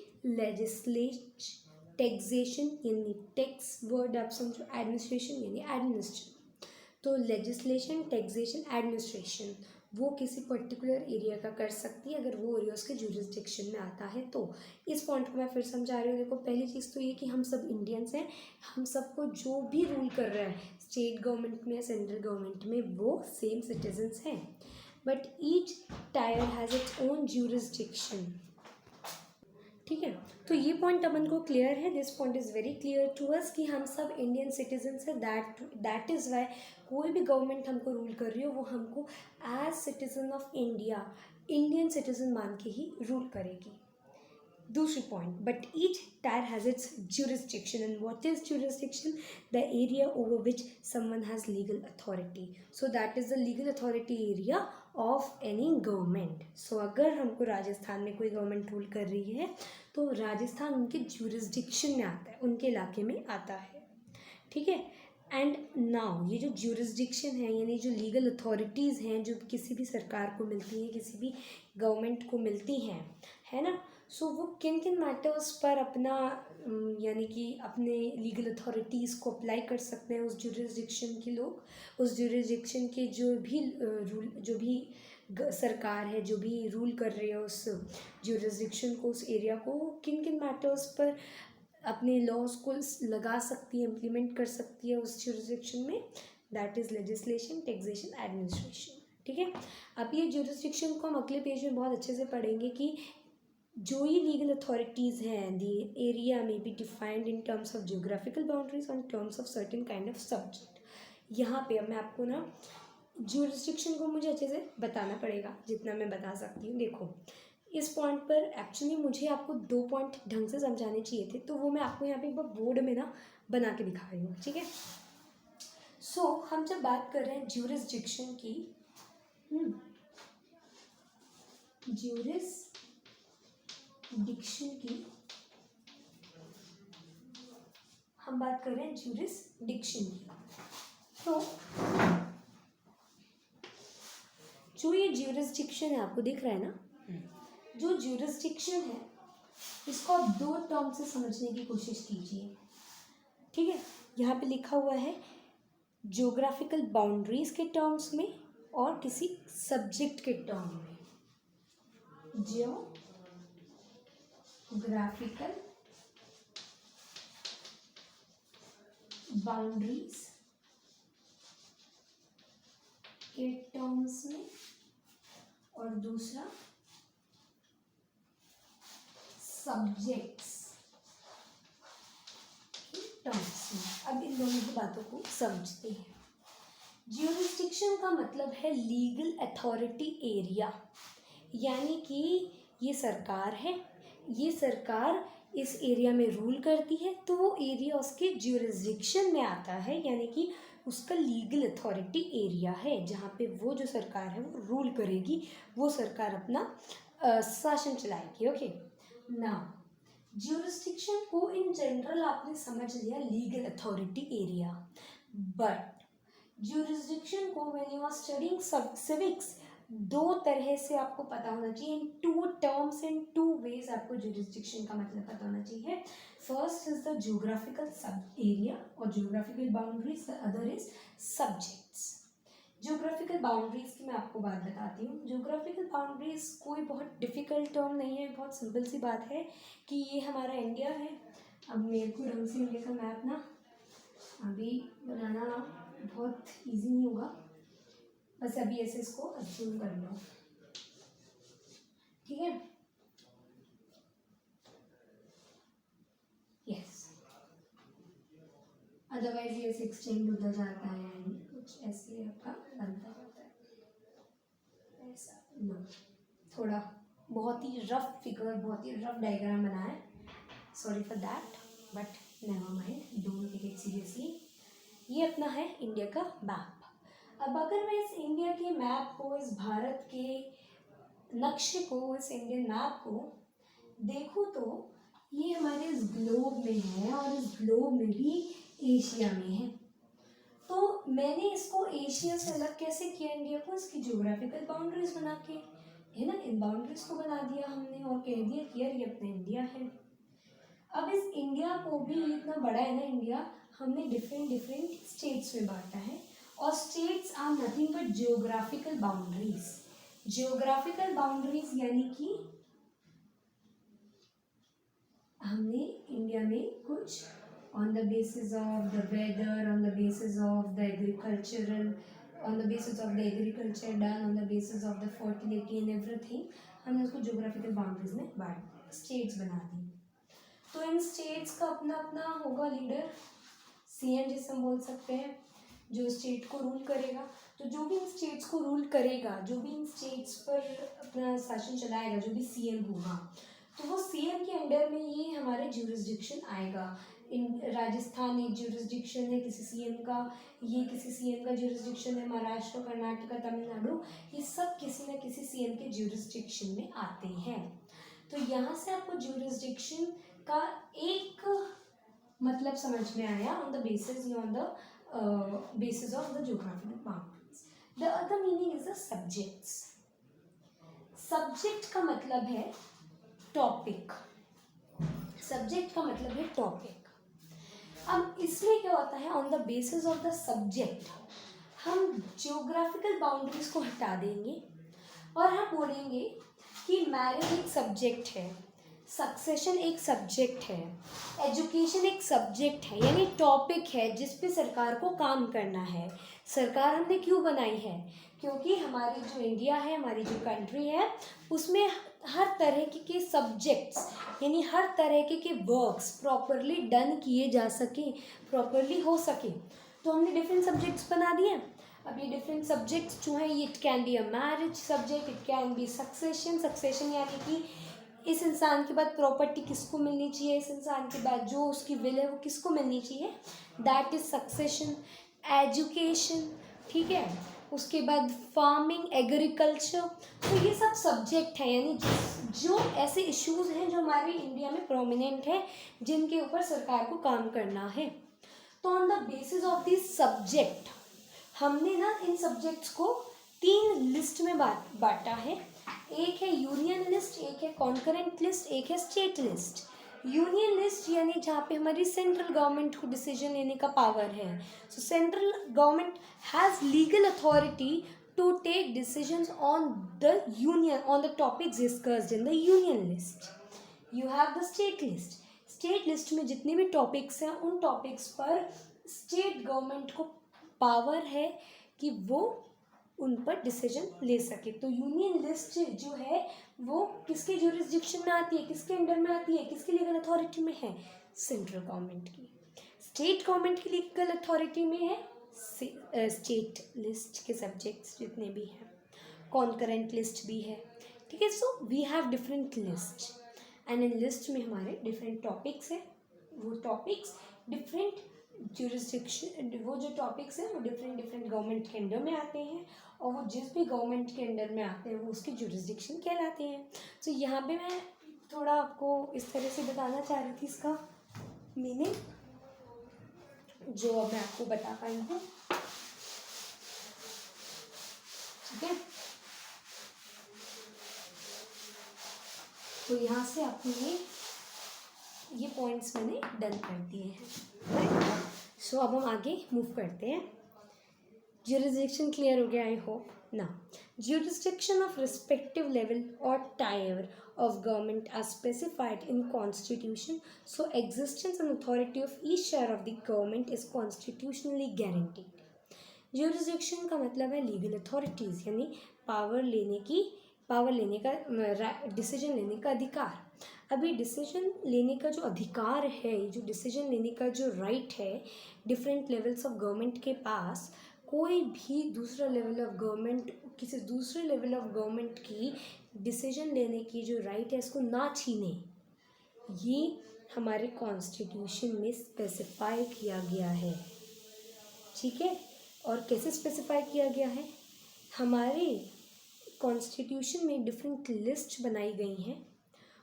टैक्सेशन यानी टैक्स वर्ड आप समझो, एडमिनिस्ट्रेशन यानी एडमिनिस्ट्रेशन. तो लेजिस्लेशन, टैक्सेशन, एडमिनिस्ट्रेशन वो किसी पर्टिकुलर एरिया का कर सकती है अगर वो एरिया उसके जुरिस्डिक्शन में आता है. तो इस पॉइंट को मैं फिर समझा रही हूँ. देखो, पहली चीज़ तो ये कि हम सब इंडियंस हैं. हम सबको जो भी रूल कर रहा है स्टेट गवर्नमेंट में या सेंट्रल गवर्नमेंट में वो सेम सिटीजन्स हैं. But each tier has its own jurisdiction. ठीक है, तो ये पॉइंट अपन को क्लियर है. This point is very clear to us कि हम सब इंडियन सिटीजन्स हैं. दैट इज़ वाई कोई भी गवर्नमेंट हमको रूल कर रही हो वो हमको as citizen of India, Indian citizen मान के ही रूल करेगी. दूसरी point, but each tier has its jurisdiction. And what is jurisdiction? The area over which someone has legal authority. So that is the legal authority area of any government. So अगर हमको राजस्थान में कोई government rule कर रही है तो राजस्थान उनके jurisdiction में आता है, उनके इलाके में आता है. ठीक है. एंड नाउ ये जो jurisdiction है यानी जो लीगल अथॉरिटीज़ हैं जो किसी भी सरकार को मिलती हैं, किसी भी गवर्नमेंट को मिलती हैं, है ना. सो वो किन किन मैटर्स पर अपना यानी कि अपने लीगल अथॉरिटीज़ को अप्लाई कर सकते हैं उस जुरिस्डिक्शन के लोग, उस जुरिस्डिक्शन के जो भी सरकार है जो भी रूल कर रही है उस जुरिस्डिक्शन को, उस एरिया को, किन किन मैटर्स पर अपने लॉज को लगा सकती है, इम्प्लीमेंट कर सकती है उस जुरिस्डिक्शन में. That is legislation, taxation, administration. ठीक है। अब ये ज्यूरिसडिक्शन को हम अगले पेज में बहुत अच्छे से पढ़ेंगे कि जो ये लीगल अथॉरिटीज़ हैं, दी एरिया में be defined in terms of geographical boundaries on terms of certain kind of subject. यहाँ पे अब मैं आपको ना ज्यूरिसडिक्शन को मुझे अच्छे से बताना पड़ेगा जितना मैं बता सकती हूँ। देखो इस पॉइंट पर एक्चुअली मुझे आपको 2 पॉइंट ढंग से समझाने चाहिए थे, तो वो मैं आपको यहाँ पे एक बार बोर्ड में ना बना के दिखा रही हूँ, ठीक है। सो हम जब बात कर रहे हैं ज्यूरिसडिक्शन की, ज्यूरिसडिक्शन की हम बात कर रहे हैं ज्यूरिसडिक्शन की, तो जो ये ज्यूरिसडिक्शन है आपको दिख रहा है ना, जो ज्यूरिसडिक्शन है इसको आप 2 टर्म से समझने की कोशिश कीजिए, ठीक है। यहाँ पे लिखा हुआ है ज्योग्राफिकल बाउंड्रीज के टर्म्स में और किसी सब्जेक्ट के टर्म में। ज्योग्राफिकल बाउंड्रीज के टर्म्स में और दूसरा सब्जेक्ट्स के टर्म्स में। अब इन दोनों की बातों को समझते हैं। ज्यूरिसडिक्शन का मतलब है लीगल अथॉरिटी एरिया, यानी कि ये सरकार है, ये सरकार इस एरिया में रूल करती है, तो वो एरिया उसके ज्यूरिसडिक्शन में आता है, यानी कि उसका लीगल अथॉरिटी एरिया है, जहाँ पे वो जो सरकार है वो रूल करेगी, वो सरकार अपना शासन चलाएगी। ओके ना, ज्यूरिसडिक्शन को इन जनरल आपने समझ लिया legal authority area, but jurisdiction को when you are studying civics 2 तरह से आपको पता होना चाहिए, इन 2 टर्म्स इन 2 वेज आपको ज्यूरिसडिक्शन का मतलब पता होना चाहिए। फर्स्ट इज द ज्योग्राफिकल सब एरिया और geographical boundaries, the other is subjects. Geographical boundaries की मैं आपको बात बताती हूँ। ज्योग्राफिकल बाउंड्रीज कोई बहुत डिफिकल्ट टर्म नहीं है, बहुत सिंपल सी बात है कि ये हमारा इंडिया है। अब मेरे को ढंग से इंडिया का मैप ना अभी बनाना बहुत इजी नहीं होगा, बस अभी ऐसे इसको अज्यूम कर लो, ठीक है। यस, अदरवाइज ये एक्सटेंड होता जाता है, कुछ ऐसे आपका बनता जाता है, ऐसा नो, थोड़ा बहुत ही रफ फिगर, बहुत ही रफ डायग्राम बना है, sorry for that, but never mind, don't take it seriously. ये अपना है इंडिया का मैप। अब अगर मैं इस इंडिया के मैप को, इस भारत के नक्शे को, इस इंडियन मैप को देखूँ तो ये हमारे इस ग्लोब में है और इस ग्लोब में भी एशिया में है। तो मैंने इसको एशिया से अलग कैसे किया इंडिया को, इसकी ज्योग्राफिकल बाउंड्रीज बना के, है ना, इन बाउंड्रीज को बना दिया हमने और कह दिया कि यार ये अपना इंडिया है। अब इस इंडिया को भी, इतना बड़ा है ना इंडिया, हमने डिफरेंट डिफरेंट स्टेट्स में बांटा है और states are nothing but geographical boundaries. Geographical boundaries यानी कि हमने इंडिया में कुछ on the basis of the weather, on the basis of the agricultural, on the basis of the agriculture done, on the basis of the fertility and everything, हमने उसको geographical boundaries में बांट दिया, स्टेट्स बना दी। तो इन states का अपना अपना होगा लीडर, सीएम जिसे हम बोल सकते हैं, जो स्टेट को रूल करेगा। तो जो भी इन स्टेट्स को रूल करेगा, जो भी इन स्टेट्स पर अपना शासन चलाएगा, जो भी सीएम होगा, तो वो सीएम के अंडर में ये हमारे ज्यूरिसडिक्शन आएगा। इन राजस्थान एक ज्यूरिसडिक्शन है किसी सीएम का, ये किसी सीएम का ज्यूरिसडिक्शन है, महाराष्ट्र, कर्नाटक, तमिलनाडु, ये सब किसी न किसी सीएम के ज्यूरिसडिक्शन में आते हैं। तो यहाँ से आपको ज्यूरिसडिक्शन का एक मतलब समझ में आया, on the basis of the geographical boundaries. The other meaning is the subjects. Subject का मतलब है टॉपिक, सब्जेक्ट का मतलब है टॉपिक। अब इसमें क्या होता है, on the basis of the subject हम ज्योग्राफिकल बाउंड्रीज को हटा देंगे और हम बोलेंगे कि मैरिज एक सब्जेक्ट है, सक्सेशन एक सब्जेक्ट है, एजुकेशन एक सब्जेक्ट है, यानी टॉपिक है जिस पे सरकार को काम करना है। सरकार हमने क्यों बनाई है? क्योंकि हमारी जो इंडिया है, हमारी जो कंट्री है, उसमें हर तरह के सब्जेक्ट्स यानी हर तरह के वर्क्स प्रॉपरली डन किए जा सके, प्रॉपरली हो सके। तो हमने डिफरेंट सब्जेक्ट्स बना दिए। अब ये डिफरेंट सब्जेक्ट्स जो हैं, it can be a marriage subject, it can be succession. Succession यानी कि इस इंसान के बाद प्रॉपर्टी किसको मिलनी चाहिए, इस इंसान के बाद जो उसकी विल है वो किसको मिलनी चाहिए, दैट इज सक्सेशन। एजुकेशन, ठीक है, उसके बाद फार्मिंग, एग्रीकल्चर। तो ये सब सब्जेक्ट हैं, यानी जो ऐसे इश्यूज हैं जो हमारे इंडिया में प्रोमिनेंट है, जिनके ऊपर सरकार को काम करना है। तो on the basis of this subject हमने ना इन सब्जेक्ट्स को 3 लिस्ट में बांटा है। एक है यूनियन लिस्ट, एक है कॉन्करेंट लिस्ट, एक है स्टेट लिस्ट। यूनियन लिस्ट यानी जहाँ पे हमारी सेंट्रल गवर्नमेंट को डिसीजन लेने का पावर है। So central government has legal authority to take decisions on the union, on the topics discussed in the union list. You have the state list. State list में जितने भी topics हैं, उन topics पर state government को power है कि वो उन पर डिसीजन ले सके। तो यूनियन लिस्ट जो है वो किसके जुरिस्डिक्शन में आती है, किसके अंडर में आती है, किसकी लीगल अथॉरिटी में है, सेंट्रल गवर्नमेंट की। स्टेट गवर्नमेंट की लीगल अथॉरिटी में है स्टेट लिस्ट के सब्जेक्ट्स जितने भी हैं, कॉन्करेंट लिस्ट भी है, ठीक है। So we have different list and इन लिस्ट में हमारे डिफरेंट टॉपिक्स हैं। वो टॉपिक्स डिफरेंट जुरिस्डिक्शन, वो जो टॉपिक्स हैं वो डिफरेंट डिफरेंट गवर्नमेंट के अंडर में आते हैं, और वो जिस भी गवर्नमेंट के अंडर में आते हैं वो उसकी जुरिस्डिक्शन कहलाते हैं। तो यहाँ पे मैं थोड़ा आपको इस तरह से बताना चाह रही थी इसका मीनिंग, जो अब मैं आपको बता पाई हूँ, ठीक है। तो यहाँ से आपने ये पॉइंट्स मैंने डन कर दिए हैं। सो अब हम आगे मूव करते हैं। Jurisdiction क्लियर हो गया, आई होप ना। Jurisdiction of respective level or tier of government as specified in constitution, so existence and authority of each share of the government is constitutionally guaranteed. Jurisdiction का मतलब है legal authorities, यानी power लेने का, decision लेने का अधिकार। अभी डिसीजन लेने का जो अधिकार है, जो डिसीजन लेने का जो राइट है डिफरेंट लेवल्स ऑफ गवर्नमेंट के पास, कोई भी दूसरा लेवल ऑफ गवर्नमेंट किसी दूसरे लेवल ऑफ गवर्नमेंट की डिसीजन लेने की जो राइट है इसको ना छीने, ये हमारे कॉन्स्टिट्यूशन में स्पेसिफाई किया गया है, ठीक है। और कैसे स्पेसिफाई किया गया है? हमारे कॉन्स्टिट्यूशन में डिफरेंट लिस्ट बनाई गई हैं,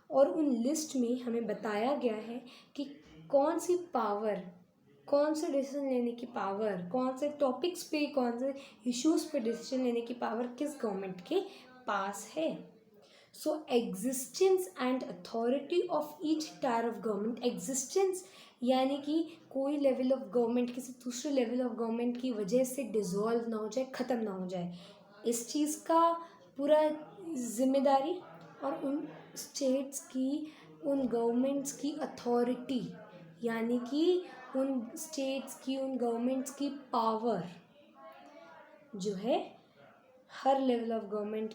और उन लिस्ट में हमें बताया गया है कि कौन सी पावर, कौन से डिसीजन लेने की पावर, कौन से टॉपिक्स पे, कौन से इश्यूज़ पे डिसीजन लेने की पावर किस गवर्नमेंट के पास है। So existence and authority of each tier of government. Existence यानी कि कोई लेवल ऑफ गवर्नमेंट किसी दूसरे लेवल ऑफ गवर्नमेंट की वजह से डिज़ोल्व ना हो जाए, ख़त्म ना हो जाए, इस चीज़ का पूरा जिम्मेदारी, और उन स्टेट्स की, उन गवर्नमेंट्स की अथॉरिटी, यानी कि उन स्टेट्स की, उन गवर्नमेंट्स की पावर जो है, हर लेवल ऑफ गवर्नमेंट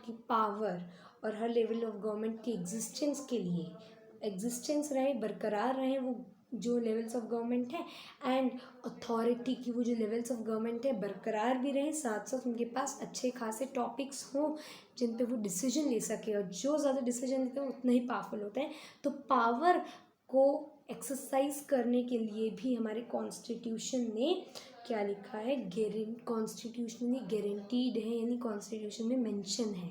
की पावर और हर लेवल ऑफ गवर्नमेंट की एग्जिस्टेंस के लिए, एग्जिस्टेंस रहे, बरकरार रहे वो जो लेवल्स ऑफ गवर्नमेंट है, एंड अथॉरिटी की वो जो लेवल्स ऑफ गवर्नमेंट है बरकरार भी रहे, साथ साथ उनके पास अच्छे खासे टॉपिक्स हों जिन पे वो डिसीजन ले सके, और जो ज़्यादा डिसीजन लेते हैं उतना ही पावरफुल होते हैं। तो पावर को एक्सरसाइज करने के लिए भी हमारे कॉन्स्टिट्यूशन ने क्या लिखा है, कॉन्स्टिट्यूशनली गारंटीड है, यानी कॉन्स्टिट्यूशन में मेंशन है।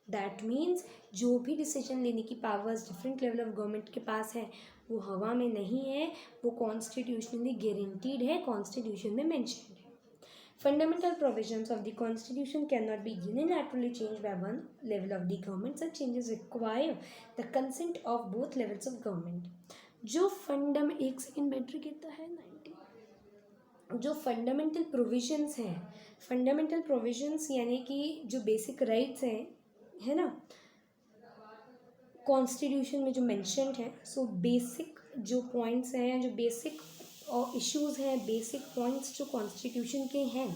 दैट मीन्स जो भी डिसीजन लेने की powers different level of government के पास है वो हवा में नहीं है, वो कॉन्स्टिट्यूशनली गारंटीड है, कॉन्स्टिट्यूशन में मेंशन है। Fundamental provisions of the Constitution cannot be unilaterally changed by one level of the government. Such changes require the consent of both levels of government. जो एक सेकेंड बैटरी कितना है 90। जो fundamental provisions हैं, fundamental provisions यानी कि जो basic rights हैं, है ना, कॉन्स्टिट्यूशन में जो मेंशन्ड है, सो बेसिक जो पॉइंट्स हैं, जो बेसिक इश्यूज हैं, बेसिक पॉइंट्स जो कॉन्स्टिट्यूशन के हैं,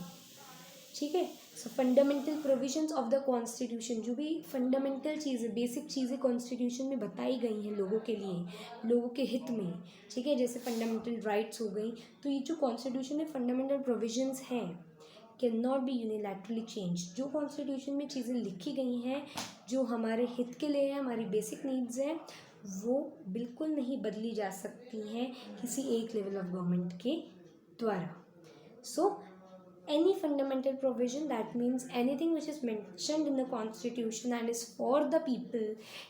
ठीक है। सो fundamental provisions of the constitution, जो भी फंडामेंटल चीज़ें, बेसिक चीज़ें कॉन्स्टिट्यूशन में बताई गई हैं लोगों के लिए, लोगों के हित में, ठीक है, जैसे फंडामेंटल राइट्स हो गई। तो ये जो कॉन्स्टिट्यूशन में फंडामेंटल प्रोविजंस हैं can not be unilaterally change. जो कॉन्स्टिट्यूशन में चीज़ें लिखी गई हैं जो हमारे हित के लिए है, हमारी बेसिक नीड्स हैं, वो बिल्कुल नहीं बदली जा सकती हैं किसी एक लेवल ऑफ गवर्नमेंट के द्वारा। सो any fundamental provision, that means anything which is mentioned in the constitution and is for the people,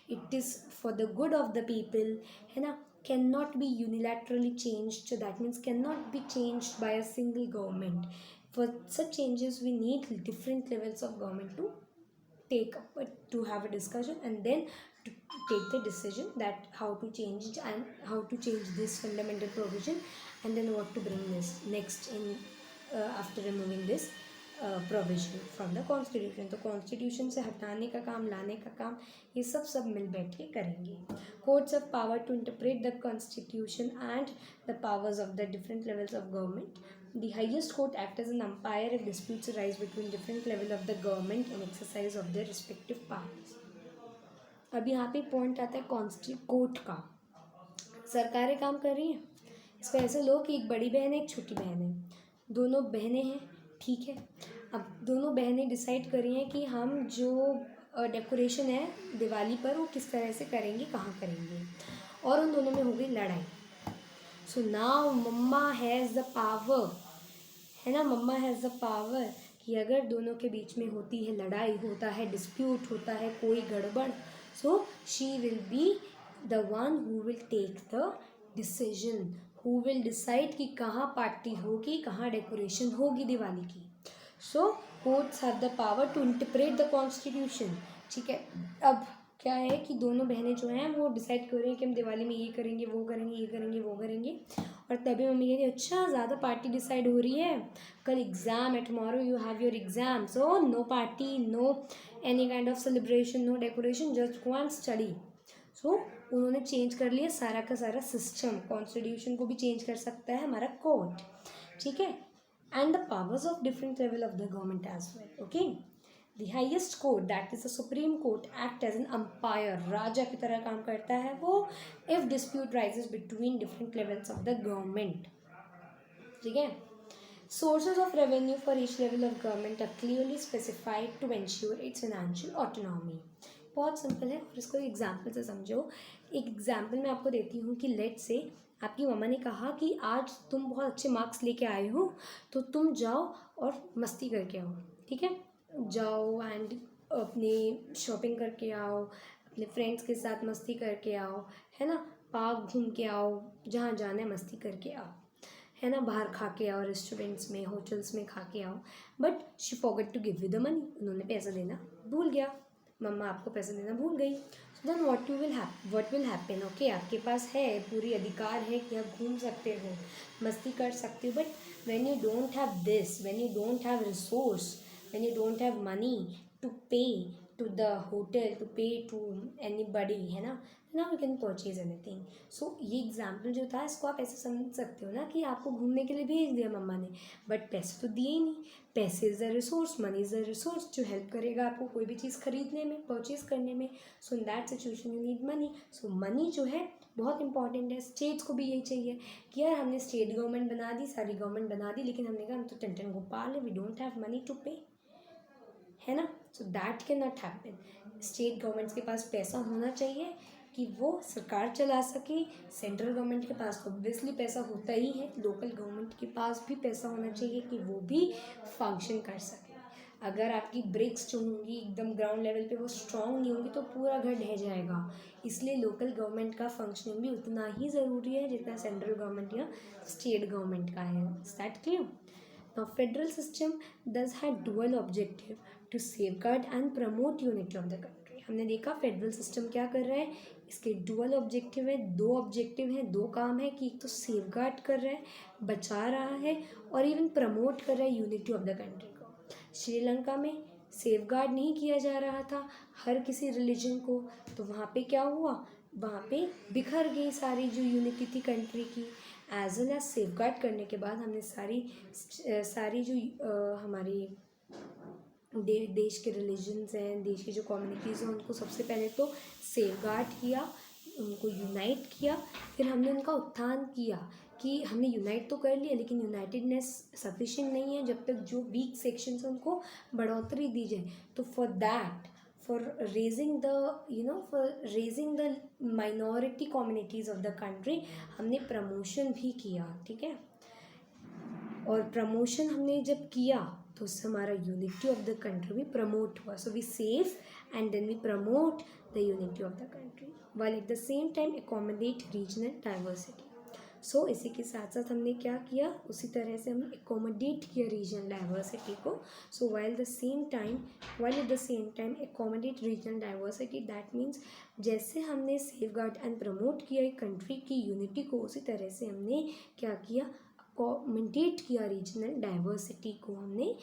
it is for the good of the people, है ना, cannot be unilaterally changed. So that means cannot be changed by a single government. For such changes we need different levels of government to take up, to have a discussion and then to take the decision that how to change and how to change this fundamental provision, and then what to bring this next in after removing this provision from the constitution. तो constitution से हटाने का काम, लाने का काम, ये सब मिल बैठ के करेंगे। Courts of power to interpret the constitution and the powers of the different levels of government. The highest court acts as an umpire if disputes arise between different level of the government in exercise of their respective powers। अब यहाँ पे point आता है court का। सरकारें काम कर रही हैं, इसको ऐसे लो कि एक बड़ी बहन है, एक छोटी बहन है, दोनों बहनें हैं, ठीक है। अब दोनों बहनें डिसाइड कर रही हैं कि हम जो डेकोरेशन है दिवाली पर वो किस तरह से करेंगे, कहाँ करेंगे, और उन दोनों में हो गई लड़ाई। So now mama has the power, है ना, मम्मा हैज़ द पावर कि अगर दोनों के बीच में होती है लड़ाई, होता है डिस्प्यूट, होता है कोई गड़बड़, so she will be the one who will take the decision, who will decide कि कहाँ पार्टी होगी, कहाँ डेकोरेशन होगी दिवाली की। So courts have the power to interpret the constitution, ठीक है। अब क्या है कि दोनों बहनें जो हैं वो डिसाइड कर रही हैं कि हम दिवाली में ये करेंगे, वो करेंगे, ये करेंगे, वो करेंगे, और तभी मम्मी कहती है अच्छा ज़्यादा पार्टी डिसाइड हो रही है, कल एग्ज़ाम है, tomorrow you have your exam, so no party, no any kind of celebration, no decoration, just go and study. So उन्होंने चेंज कर लिया सारा का सारा सिस्टम। कॉन्स्टिट्यूशन को भी चेंज कर सकता है हमारा कोर्ट, ठीक है, and the powers of different level of the government as well, okay. The highest court that is the supreme court act as an umpire, राजा की तरह काम करता है वो, if dispute rises between different levels of the government, ठीक है। Sources of revenue for each level of government are clearly specified to ensure its financial autonomy. बहुत सिंपल है और इसको एग्जाम्पल से समझो। एक एग्जाम्पल मैं आपको देती हूँ कि लेट से आपकी मम्मा ने कहा कि आज तुम बहुत अच्छे मार्क्स लेके आए हो तो तुम जाओ और मस्ती करके आओ, ठीक है, जाओ एंड अपनी शॉपिंग करके आओ, अपने फ्रेंड्स के साथ मस्ती करके आओ, है ना, पार्क घूम के आओ, जहाँ जाना है मस्ती करके आओ, है ना, बाहर खा के आओ, रेस्टोरेंट्स में, होटल्स में खा के आओ। But she forgot to give you the money, उन्होंने पैसा देना भूल गया, मम्मा आपको पैसा देना भूल गई। So then what will happen, okay, आपके पास है पूरी अधिकार है कि आप घूम सकते हो, मस्ती कर सकते हो, but when you don't have this, when you don't have resource, when you don't have money to pay to the hotel, to pay to anybody, है ना, now you can purchase anything. So ये example जो था इसको आप ऐसे समझ सकते हो ना कि आपको घूमने के लिए भेज दिया मम्मा ने, बट पैसे तो दिए ही नहीं। पैसे is the resource, money is the resource जो हेल्प करेगा आपको कोई भी चीज़ खरीदने में, परचेज करने में। So in that situation you need money. So money जो है बहुत इंपॉर्टेंट है। स्टेट्स को भी यही चाहिए कि यार हमने स्टेट गवर्नमेंट बना दी, सारी गवर्नमेंट बना दी, लेकिन हमने कहा हम तो टन गोपाल है, we don't have money to pay, है ना। So that can not happen. State governments के पास पैसा होना चाहिए कि वो सरकार चला सके। सेंट्रल गवर्नमेंट के पास ऑब्वियसली पैसा होता ही है, लोकल गवर्नमेंट के पास भी पैसा होना चाहिए कि वो भी फंक्शन कर सके। अगर आपकी ब्रिक्स जो होंगी एकदम ग्राउंड लेवल पे वो स्ट्रॉन्ग नहीं होंगी तो पूरा घर ढह जाएगा। इसलिए लोकल गवर्नमेंट का फंक्शनिंग भी उतना ही ज़रूरी है जितना सेंट्रल गवर्नमेंट या स्टेट गवर्नमेंट का है। Is that clear? Now, federal system does have dual objective to safeguard and promote unity of the country। हमने देखा फेडरल सिस्टम क्या कर रहा है, इसके डुअल ऑब्जेक्टिव है, दो ऑब्जेक्टिव हैं, दो काम है कि एक तो सेफगार्ड कर रहा है, बचा रहा है, और इवन प्रमोट कर रहा है यूनिटी ऑफ द कंट्री को। श्रीलंका में सेफगार्ड नहीं किया जा रहा था हर किसी रिलीजन को, तो वहाँ पे क्या हुआ, वहाँ पे बिखर गई सारी जो यूनिटी थी कंट्री की। एज वेल एज सेफगार्ड करने के बाद हमने सारी जो हमारी देश के रिलीजन्स हैं, देश की जो कम्युनिटीज़ हैं, उनको सबसे पहले तो सेफगार्ड किया, उनको यूनाइट किया, फिर हमने उनका उत्थान किया कि हमने यूनाइट तो कर लिया लेकिन यूनाइटेडनेस सफिशिएंट नहीं है, जब तक जो वीक सेक्शंस हैं उनको बढ़ोतरी दी जाए। तो for raising the minority communities of the country हमने प्रमोशन भी किया, ठीक है। और प्रमोशन हमने जब किया तो उससे हमारा यूनिटी ऑफ द कंट्री भी प्रमोट हुआ। So we save and then we promote the unity of the country while at the same time accommodate regional diversity। सो इसी के साथ साथ हमने क्या किया, उसी तरह से हमने accommodate किया रीजनल डाइवर्सिटी को। सो while at the same time accommodate regional diversity, that means जैसे हमने सेफगार्ड एंड प्रमोट किया एक कंट्री की यूनिटी को, उसी तरह से हमने क्या किया, अकोमोडेट किया रीजनल डाइवर्सिटी को। हमने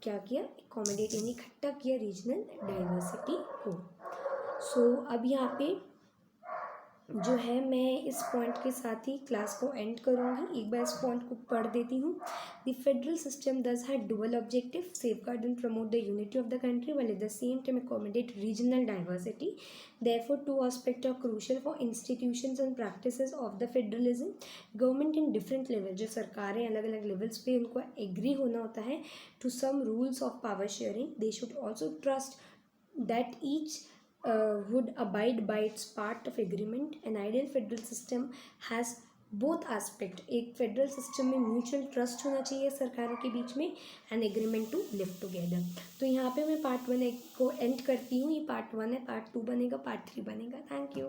क्या किया, अकोमोडेट यानी इकट्ठा किया रीजनल डाइवर्सिटी को। सो अब यहाँ पे जो है मैं इस पॉइंट के साथ ही क्लास को एंड करूँगी। एक बार इस पॉइंट को पढ़ देती हूँ। The federal system does have dual objective, safeguard and promote the unity of the country while at the same time accommodate regional diversity. Therefore, two aspects are crucial for institutions and practices of the federalism. Government in different level, जो सरकारें अलग अलग levels पे उनको agree होना होता है to some rules of power sharing. They should also trust that each would abide by its part of agreement. An ideal federal system has both aspect, एक फेडरल सिस्टम में म्यूचुअल ट्रस्ट होना चाहिए सरकारों के बीच में and agreement to live together. तो यहाँ पे मैं पार्ट 1 को एंड करती हूँ। ये पार्ट 1 है, पार्ट 2 बनेगा, पार्ट 3 बनेगा। Thank you.